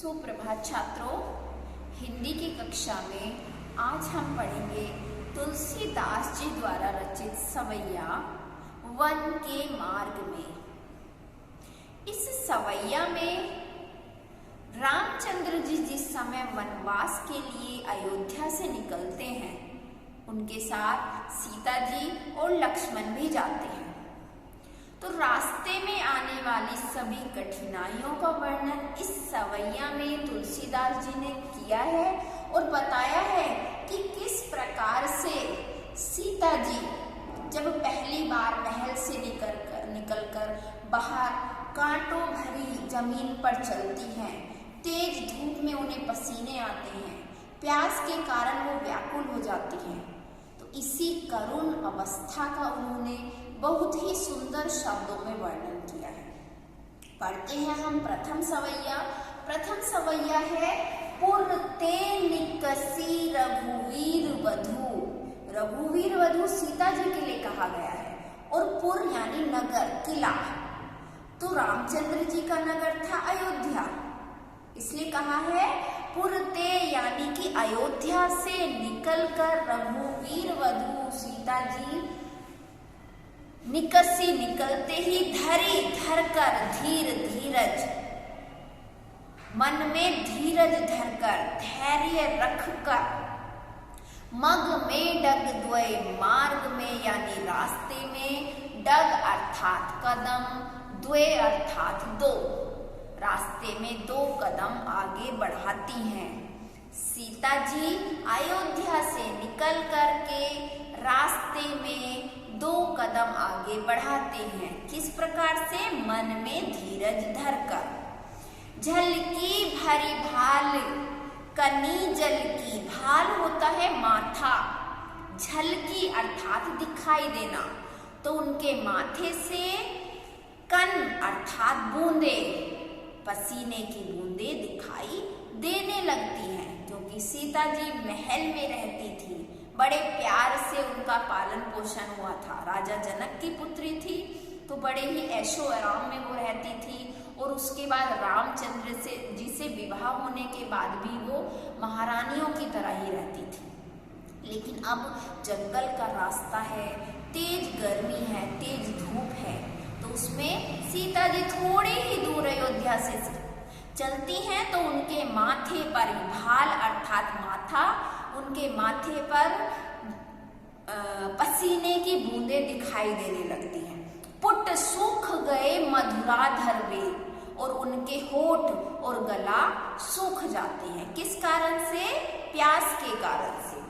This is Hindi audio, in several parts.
सुप्रभात छात्रों, हिंदी की कक्षा में आज हम पढ़ेंगे तुलसीदास जी द्वारा रचित सवैया वन के मार्ग में। इस सवैया में रामचंद्र जी जिस समय वनवास के लिए अयोध्या से निकलते हैं, उनके साथ सीता जी और लक्ष्मण भी जाते हैं। तो रास्ते में आने वाली सभी कठिनाइयों का वर्णन इस सवैया में तुलसीदास जी ने किया है और बताया है कि किस प्रकार से सीता जी जब पहली बार महल से निकलकर बाहर कांटों भरी जमीन पर चलती हैं, तेज धूप में उन्हें पसीने आते हैं, प्यास के कारण वो व्याकुल हो जाती हैं। तो इसी करुण अवस्था का उन्होंने बहुत ही सुंदर शब्दों में वर्णन किया है। पढ़ते हैं हम प्रथम सवैया। प्रथम सवैया है पुर ते निकसी रघुवीर वधू। रघुवीर वधू सीता जी के लिए कहा गया है और पुर यानी नगर, किला। तो रामचंद्र जी का नगर था अयोध्या, इसलिए कहा है पुरते यानी कि अयोध्या से निकलकर रघुवीर वधू सीता जी निकसी निकलते ही धरी धरकर धीरज, मन में धीरज धरकर धैर्य रखकर, मग में डग द्वय मार्ग में यानी रास्ते में, डग अर्थात कदम, द्वय अर्थात दो, रास्ते में 2 कदम आगे बढ़ाती हैं। सीता जी अयोध्या से निकल करके रास्ते में 2 कदम आगे बढ़ाते हैं। किस प्रकार से? मन में धीरज धरकर। झलकी भरी भाल कनी जल की, भाल होता है माथा, झलकी अर्थात दिखाई देना, तो उनके माथे से कन अर्थात बूंदे, पसीने की बूंदे दिखाई देने लगती हैं। क्योंकि सीता जी महल में रहती थी, बड़े प्यार से उनका पालन पोषण हुआ था। राजा जनक की पुत्री थी, तो बड़े ही ऐशो आराम में वो रहती थी। और उसके बाद रामचंद्र जी से विवाह होने के बाद भी वो महारानियों की तरह ही रहती थी। लेकिन अब जंगल का रास्ता है, तेज गर्मी है, तेज धूप है, तो उसमें सीता जी थोड़ी ही दूर अयोध्या से चलती हैं, तो उनके माथे पर भाल अर्थात माथा, उनके माथे पर पसीने की बूंदें दिखाई देने लगती हैं। पुट सूख गए मधुराधर वे, और उनके होठ और गला सूख जाते हैं। किस कारण से? प्यास के कारण से।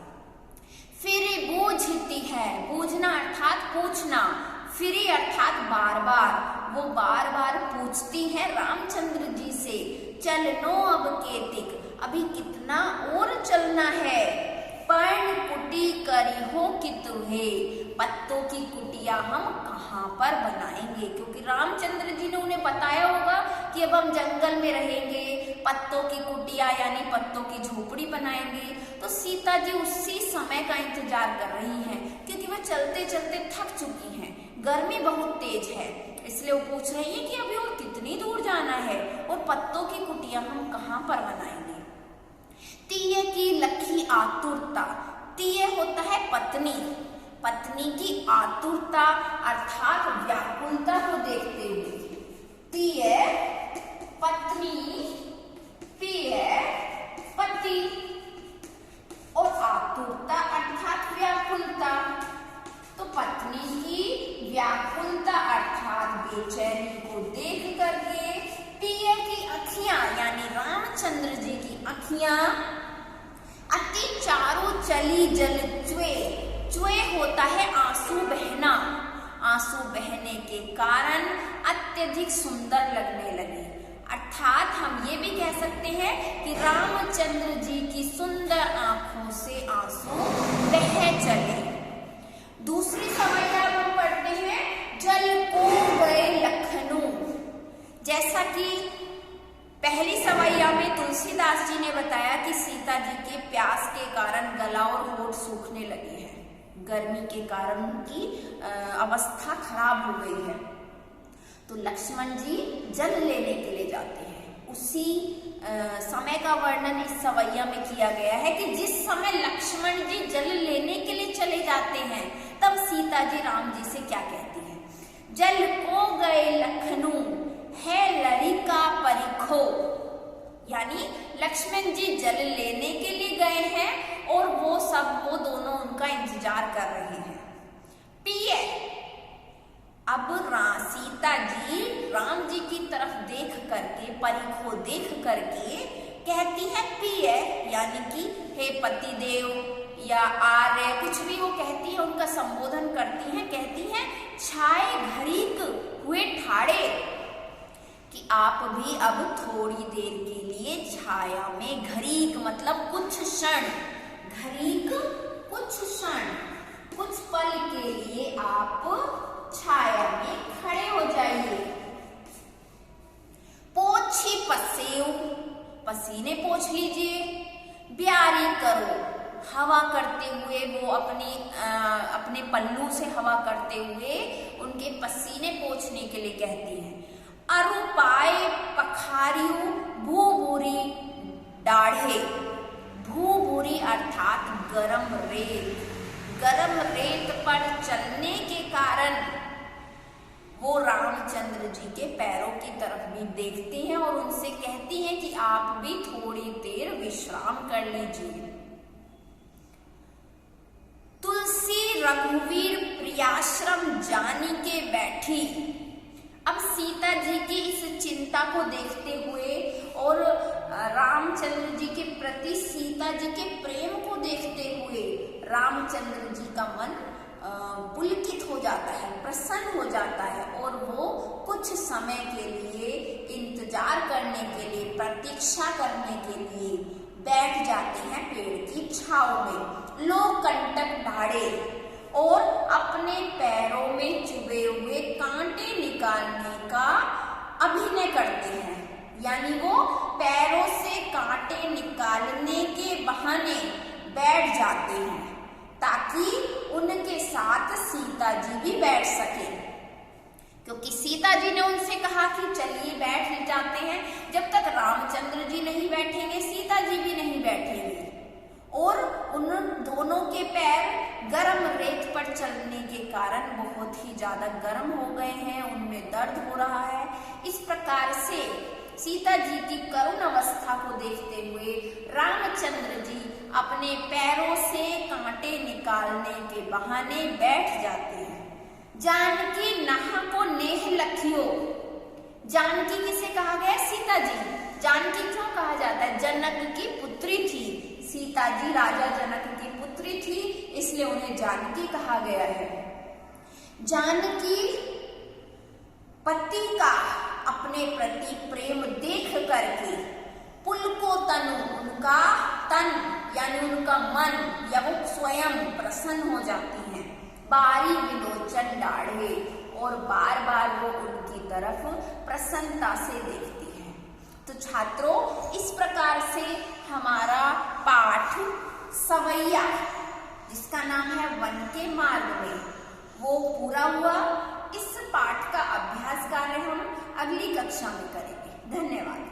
फिर बूझती है, बूझना अर्थात पूछना, फिरी अर्थात बार बार, वो बार बार पूछती है रामचंद्र जी से, चलनो अब केतिक, अभी कितना और चलना है। पर्ण कुटी करी हो कि तुम्हें, पत्तों की कुटिया हम कहाँ पर बनाएंगे? क्योंकि रामचंद्र जी ने उन्हें बताया होगा कि अब हम जंगल में रहेंगे, पत्तों की कुटिया यानी पत्तों की झोपड़ी बनाएंगे। तो सीता जी उसी समय का इंतजार कर रही हैं, क्योंकि वह चलते चलते थक चुकी हैं, गर्मी बहुत तेज है, इसलिए वो पूछ रही है कि अभी और कितनी दूर जाना है और पत्तों की कुटिया हम कहाँ पर बनाएंगे। तिये की लखी आतुरता, तिये होता है पत्नी, पत्नी की आतुरता अर्थात व्याकुलता को देखते हुए, तिये पत्नी, पिये पति, और आतुरता अर्थात व्याकुलता, तो पत्नी की व्याकुलता अर्थात बेचैनी को देख करके पिये की अखियां यानी रामचंद्र जी की अखियां अति चारों चली जल चुए, चुए होता है आंसू बहना, आंसू बहने के कारण अत्यधिक सुंदर लगने लगी। अर्थात हम ये भी कह सकते हैं कि रामचंद्र जी की सुंदर आंखों से आंसू बह चले। दूसरी सवैया हम पढ़ते हैं जल को गए लखनऊ। जैसा कि पहली सवैया में तुलसीदास जी ने बताया कि सीता जी के प्यास के कारण गला और होठ सूखने लगे हैं, गर्मी के कारण उनकी अवस्था खराब हो गई है। तो लक्ष्मण जी जल लेने के लिए जाते हैं, उसी समय का वर्णन इस सवैया में किया गया है कि जिस समय लक्ष्मण जी जल लेने के लिए चले जाते हैं तब सीता जी राम जी से क्या कहती है, जल को गए लखनऊ है लड़िका परिखो, यानी लक्ष्मण जी जल लेने के लिए गए हैं और वो दोनों उनका इंतजार कर रहे हैं। पिए, अब सीता जी राम जी की तरफ देख करके, परी को देख करके कहती है पिए, यानी कि हे पति देव या आर्य, कुछ भी वो कहती है, उनका संबोधन करती हैं। कहती हैं छाए घड़ीक हुए ठाड़े, कि आप भी अब थोड़ी देर के लिए छाया में, घड़ीक मतलब कुछ क्षण, घड़ीक कुछ क्षण, कुछ पल के लिए आप छाया में खड़े हो जाइए। पोछी पसेव, पसीने पोछ लीजिए। ब्यारी करो, हवा करते हुए, वो अपने पल्लू से हवा करते हुए उनके पसीने पोछने के लिए कहती हैं। अरुपाए पखारियू भूभूरी डाढ़े, भूभूरी अर्थात गरम रेत, गरम रेत पर चलने के कारण वो रामचंद्र जी के पैरों की तरफ भी देखती हैं और उनसे कहती हैं कि आप भी थोड़ी देर विश्राम कर लीजिए। तुलसी रघुवीर प्रियाश्रम जानी के बैठी, अब सीता जी की इस चिंता को देखते हुए और रामचंद्र जी के प्रति सीता जी के प्रेम को देखते हुए रामचंद्र जी का मन पुलकित हो जाता है, प्रसन्न हो जाता है और वो कुछ समय के लिए इंतजार करने के लिए, प्रतीक्षा करने के लिए बैठ जाते हैं पेड़ की छांव में। लोग कंटक ढाड़े, और अपने पैरों में चुभे हुए कांटे निकालने का अभिनय करते हैं, यानी वो पैरों से कांटे निकालने के बहाने बैठ जाते हैं ताकि उनके साथ सीता जी भी बैठ सके, क्योंकि सीता जी ने उनसे कहा कि चलिए बैठ जाते हैं। जब तक रामचंद्र जी नहीं बैठेंगे सीता जी भी नहीं बैठेंगे, और उन दोनों के पैर गर्म रेत पर चलने के कारण बहुत ही ज्यादा गर्म हो गए हैं, उनमें दर्द हो रहा है। इस प्रकार से सीता जी की करुण अवस्था को देखते हुए रामचंद्र जी अपने पैरों से कांटे निकालने के बहाने बैठ जाते हैं। जानकी नहा को नेह लखियो, जानकी किसे कहा गया? सीता जी। जानकी क्यों कहा जाता है? जनक की पुत्री थी सीता जी, राजा जनक की पुत्री थी, इसलिए उन्हें जानकी कहा गया है। जानकी पति का अपने प्रति प्रेम देख करके पुलको तनु, उनका तन यानी उनका मन या वो स्वयं प्रसन्न हो जाती हैं। बारी विलोचन डाढ़े, और बार बार वो उनकी तरफ प्रसन्नता से देखती हैं। तो छात्रों, इस प्रकार से हमारा पाठ सवैया, जिसका नाम है वन के मार्ग में, वो पूरा हुआ। इस पाठ का अभ्यास कार्य हम अगली कक्षा में करेंगे। धन्यवाद।